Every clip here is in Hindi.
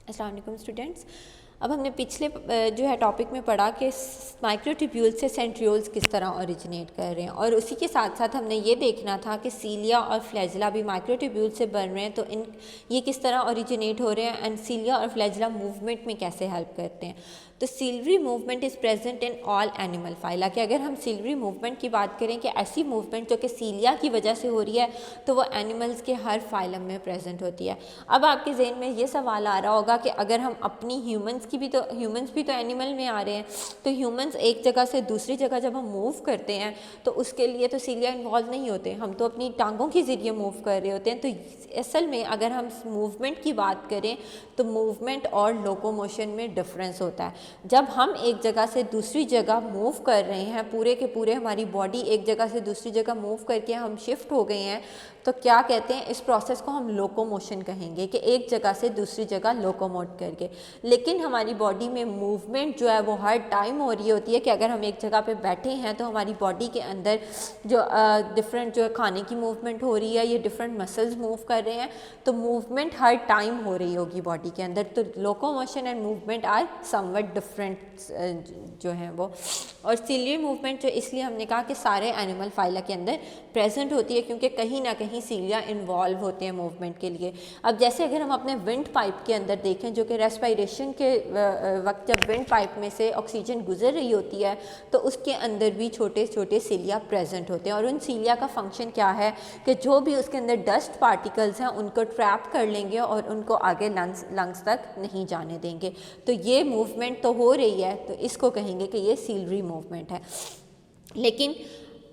अस्सलाम वालेकुम स्टूडेंट्स। अब हमने पिछले जो है टॉपिक में पढ़ा कि माइक्रोट्यूब्यूल्स से सेंट्रियोल्स किस तरह ओरिजिनेट कर रहे हैं, और उसी के साथ साथ हमने ये देखना था कि सीलिया और फ्लैजिला भी माइक्रोट्यूब्यूल्स से बन रहे हैं, तो इन ये किस तरह ओरिजिनेट हो रहे हैं एंड सीलिया और फ्लैजिला मूवमेंट में कैसे हेल्प करते हैं। तो ciliary movement is present in all animal phyla, कि अगर हम सिलरी मूवमेंट की बात करें कि ऐसी मूवमेंट जो कि सीलिया की वजह से हो रही है, तो वो एनिमल्स के हर फाइलम में प्रेजेंट होती है। अब आपके जहन में ये सवाल आ रहा होगा कि अगर हम अपनी ह्यूमंस भी तो एनिमल में आ रहे हैं, तो ह्यूमंस एक जगह से दूसरी जगह जब हम मूव करते हैं तो उसके लिए तो सीलिया इन्वॉल्व नहीं होते, हम तो अपनी टांगों के ज़रिए मूव कर रहे होते हैं। तो असल में अगर हम मूवमेंट की बात करें तो मूवमेंट और लोकोमोशन में डिफरेंस होता है। जब हम एक जगह से दूसरी जगह मूव कर रहे हैं, पूरे के पूरे हमारी बॉडी एक जगह से दूसरी जगह मूव करके हम शिफ्ट हो गए हैं, तो क्या कहते हैं, इस प्रोसेस को हम लोकोमोशन कहेंगे, कि एक जगह से दूसरी जगह लोकोमोट करके। लेकिन हमारी बॉडी में मूवमेंट जो है वो हर टाइम हो रही होती है, कि अगर हम एक जगह पे बैठे हैं तो हमारी बॉडी के अंदर जो डिफरेंट जो खाने की मूवमेंट हो रही है, ये डिफरेंट मसल्स मूव कर रहे हैं, तो मूवमेंट हर टाइम हो रही होगी बॉडी के अंदर। तो locomotion and movement are something different जो हैं वो। और सिलियरी मूवमेंट जो इसलिए हमने कहा कि सारे एनिमल फाइला के अंदर प्रेजेंट होती है, क्योंकि कहीं ना कहीं सीलिया इन्वॉल्व होते हैं मूवमेंट के लिए। अब जैसे अगर हम अपने विंड पाइप के अंदर देखें, जो कि रेस्पिरेशन के वक्त जब विंड पाइप में से ऑक्सीजन गुजर रही होती है, तो उसके अंदर भी छोटे छोटे सीलिया प्रेजेंट होते हैं। और उन सीलिया का फंक्शन क्या है कि जो भी उसके अंदर डस्ट पार्टिकल्स हैं उनको ट्रैप कर लेंगे और उनको आगे लंग्स तक नहीं जाने देंगे। तो ये मूवमेंट तो हो रही है, तो इसको कहेंगे कि ये सीलरी मूवमेंट है। लेकिन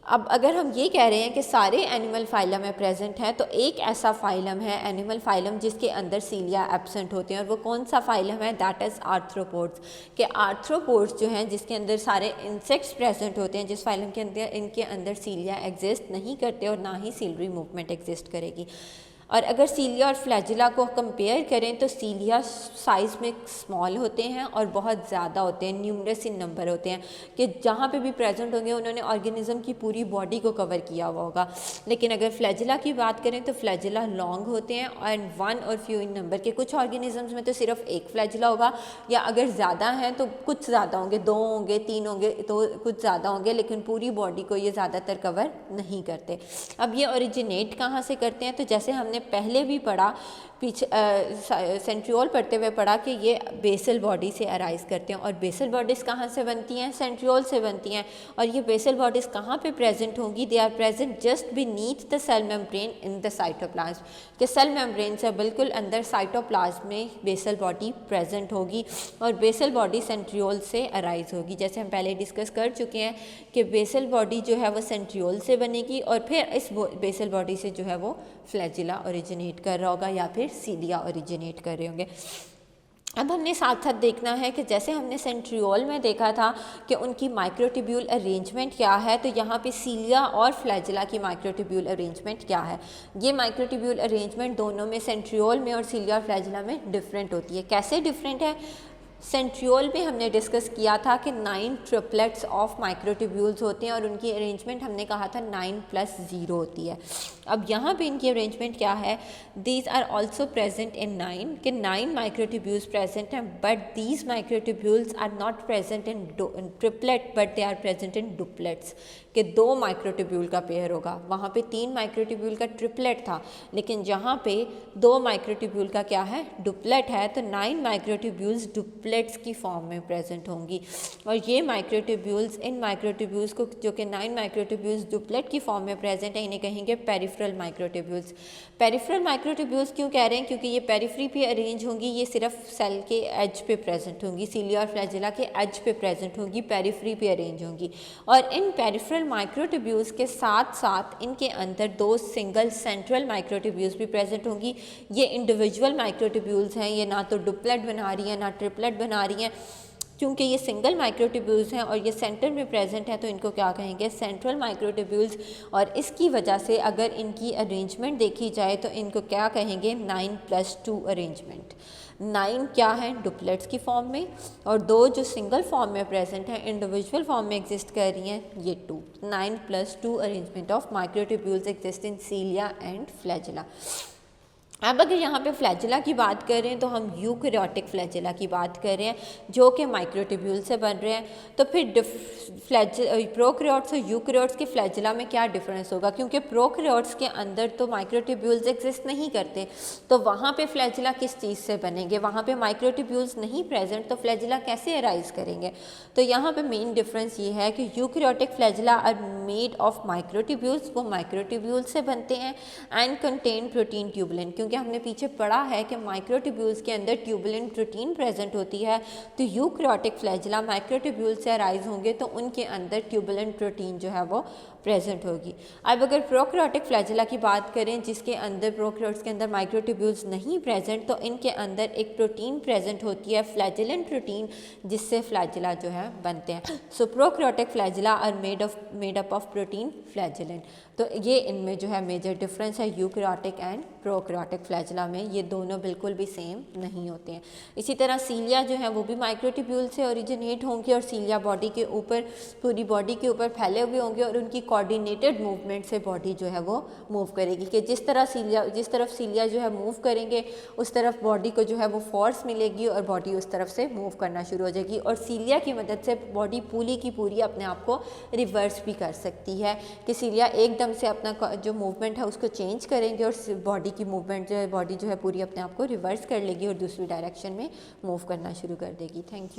अब अगर हम ये कह रहे हैं कि सारे एनिमल फाइलम में प्रेजेंट है, तो एक ऐसा फाइलम है एनिमल फाइलम जिसके अंदर सीलिया एब्सेंट होते हैं, और वो कौन सा फाइलम है, दैट इज़ आर्थ्रोपोड्स। के आर्थ्रोपोड्स जो हैं जिसके अंदर सारे इंसेक्ट्स प्रेजेंट होते हैं, जिस फाइलम के अंदर इनके अंदर सीलिया एग्जिस्ट नहीं करते और ना ही सीलरी मूवमेंट एग्जिस्ट करेगी। और अगर सीलिया और फ्लैजिला को कंपेयर करें तो सीलिया साइज़ में स्मॉल होते हैं और बहुत ज़्यादा होते हैं, न्यूमरस इन नंबर होते हैं, कि जहाँ पे भी प्रेजेंट होंगे उन्होंने ऑर्गेनिज्म की पूरी बॉडी को कवर किया हुआ होगा। लेकिन अगर फ्लैजिला की बात करें तो फ्लैजिला लॉन्ग होते हैं एंड वन और फ्यू इन नंबर, के कुछ ऑर्गेनिजम्स में तो सिर्फ एक फ्लैजिला होगा, या अगर ज़्यादा हैं तो कुछ ज़्यादा होंगे, 2 होंगे, 3 होंगे, तो कुछ ज़्यादा होंगे, लेकिन पूरी बॉडी को ये ज़्यादातर कवर नहीं करते। अब ये ओरिजिनेट कहाँ से करते हैं, तो जैसे हमने पहले भी पढ़ा, पीछे सेंट्रियोल पढ़ते हुए पढ़ा कि ये बेसल बॉडी से अराइज करते हैं। और बेसल बॉडीज़ कहाँ से बनती हैं, सेंट्रियोल से बनती हैं। और ये बेसल बॉडीज़ कहाँ पे प्रेजेंट होंगी, they are present just beneath the cell membrane in the cytoplasm, कि सेल मेम्ब्रेन से बिल्कुल अंदर साइटोप्लाज्म में बेसल बॉडी प्रेजेंट होगी, और बेसल बॉडी सेंट्रियोल से अराइज होगी। जैसे हम पहले डिस्कस कर चुके हैं कि बेसल बॉडी जो है वो सेंट्रियोल से बनेगी, और फिर इस बेसल बॉडी से जो है वो फ्लैजिला ओरिजिनेट कर रहा होगा या फिर सीलिया ओरिजिनेट कर रहे होंगे। अब हमने साथ साथ देखना है कि जैसे हमने सेंट्रियोल में देखा था कि उनकी माइक्रोट्यूब्यूल अरेंजमेंट क्या है, तो यहाँ पे सीलिया और फ्लैजिला की माइक्रोट्यूब्यूल अरेंजमेंट क्या है। ये माइक्रोट्यूब्यूल अरेंजमेंट दोनों में, सेंट्रियोल में और सीलिया और फ्लैजिला में डिफरेंट होती है। कैसे डिफरेंट है, सेंट्रियोल में हमने डिस्कस किया था कि 9 ट्रिपलेट्स ऑफ माइक्रोट्यूब्यूल्स होते हैं, और उनकी अरेंजमेंट हमने कहा था 9+0 होती है। अब यहाँ पे इनकी अरेंजमेंट क्या है, these are also present in 9, कि 9 माइक्रोट्यूब्यूल्स प्रेजेंट हैं, but these microtubules are not present in triplet, but they are present in duplets, कि 2 माइक्रोट्यूब्यूल का पेयर होगा। वहाँ पे 3 माइक्रोट्यूब्यूल का ट्रिपलेट था, लेकिन जहाँ पे 2 माइक्रोट्यूब्यूल का क्या है, डुप्लेट है, तो 9 माइक्रोट्यूब्यूल्स डुप्लेट्स की फॉर्म में प्रेजेंट होंगी। और ये माइक्रोट्यूब्यूल्स, इन माइक्रोट्यूब्यूल्स को, जो कि 9 माइक्रोट्यूब्यूल्स डुप्लेट की फॉर्म में प्रेजेंट है, इन्हें कहेंगे पेरिफेरल माइक्रोट्यूब्यूल्स। पेरिफेरल माइक्रोट्यूब्यूल्स क्यों कह रहे हैं, क्योंकि ये पेरिफेरी पे अरेंज होंगी, ये सिर्फ सेल के एज पे प्रेजेंट होंगी, सीलिया और फ्लैजिला के एज पे प्रेजेंट होंगी, पेरिफेरी पे अरेंज होंगी। और इन पेरिफेरल माइक्रोट्यूब्यूल्स के साथ साथ इनके अंदर 2 सिंगल सेंट्रल माइक्रोट्यूब्यूल्स भी प्रेजेंट होंगी। ये इंडिविजुअल माइक्रोट्यूब्यूल्स हैं, ये ना तो डुप्लेट बना रही हैं ना ट्रिपलेट बना रही हैं, क्योंकि ये सिंगल माइक्रोट्यूब्यूल्स हैं और ये सेंटर में प्रेजेंट है, तो इनको क्या कहेंगे, सेंट्रल माइक्रोट्यूब्यूल्स। और इसकी वजह से अगर इनकी अरेंजमेंट देखी जाए तो इनको क्या कहेंगे, 9+2 अरेंजमेंट। 9 क्या है, डुप्लेट्स की फॉर्म में, और 2 जो सिंगल फॉर्म में प्रेजेंट हैं, इंडिविजुअल फॉर्म में एग्जिस्ट कर रही हैं, ये 2। 9+2 arrangement of microtubules exist in cilia and flagella. अब अगर यहाँ पे फ्लैजिला की बात करें तो हम यूकैरियोटिक फ्लैजिला की बात कर रहे हैं जो कि माइक्रोट्यूब्यूल से बन रहे हैं। तो फिर प्रोकैरियोट्स और यूकैरियोट्स के फ्लैजिला में क्या डिफरेंस होगा, क्योंकि प्रोकैरियोट्स के अंदर तो माइक्रोट्यूब्यूल्स एग्जिस्ट नहीं करते, तो वहाँ पे फ्लैजिला किस चीज़ से बनेंगे, वहाँ पे माइक्रोट्यूब्यूल्स नहीं प्रेजेंट, तो फ्लैजिला कैसे अराइज करेंगे। तो यहाँ पे मेन डिफरेंस ये है कि eukaryotic flagella are made of microtubules, वो माइक्रोट्यूब्यूल्स से बनते हैं, एंड कंटेन प्रोटीन ट्यूबुलिन, क्योंकि हमने पीछे पढ़ा है कि माइक्रोट्यूब्यूल्स के अंदर ट्यूबुलिन प्रोटीन प्रेजेंट होती है। तो यूकैरियोटिक फ्लैजिला माइक्रोट्यूब्यूल से अराइज होंगे तो उनके अंदर ट्यूबुलिन प्रोटीन जो है वो प्रेजेंट होगी। अब अगर प्रोकैरियोटिक फ्लैजिला की बात करें जिसके अंदर प्रोकैरियोट्स के अंदर माइक्रोट्यूब्यूल्स नहीं प्रेजेंट, तो इनके अंदर एक प्रोटीन प्रेजेंट होती है फ्लैजिलिन प्रोटीन, जिससे फ्लैजिला जो है बनते हैं। So prokaryotic flagella are made up of protein flagellin. तो ये इनमें जो है मेजर डिफरेंस है यूकैरियोटिक एंड प्रोकैरियोटिक फ्लैजिला में, ये दोनों बिल्कुल भी सेम नहीं होते हैं। इसी तरह सीलिया जो है वो भी माइक्रोट्यूब्यूल से ओरिजिनेट होंगे और सीलिया बॉडी के ऊपर, पूरी बॉडी के ऊपर फैले हुए होंगे और उनकी कोऑर्डिनेटेड मूवमेंट से बॉडी जो है वो मूव करेगी, कि जिस तरफ सीलिया जो है मूव करेंगे उस तरफ बॉडी को जो है वो फोर्स मिलेगी और बॉडी उस तरफ से मूव करना शुरू हो जाएगी, और सीलिया की मदद से बॉडी पूरी की पूरी अपने आप को रिवर्स भी कर सकती है, कि सीलिया एकदम से अपना जो मूवमेंट है उसको चेंज करेंगे और बॉडी की मूवमेंट जो है, बॉडी जो है पूरी अपने आप को रिवर्स कर लेगी और दूसरी डायरेक्शन में मूव करना शुरू कर देगी। Thank you.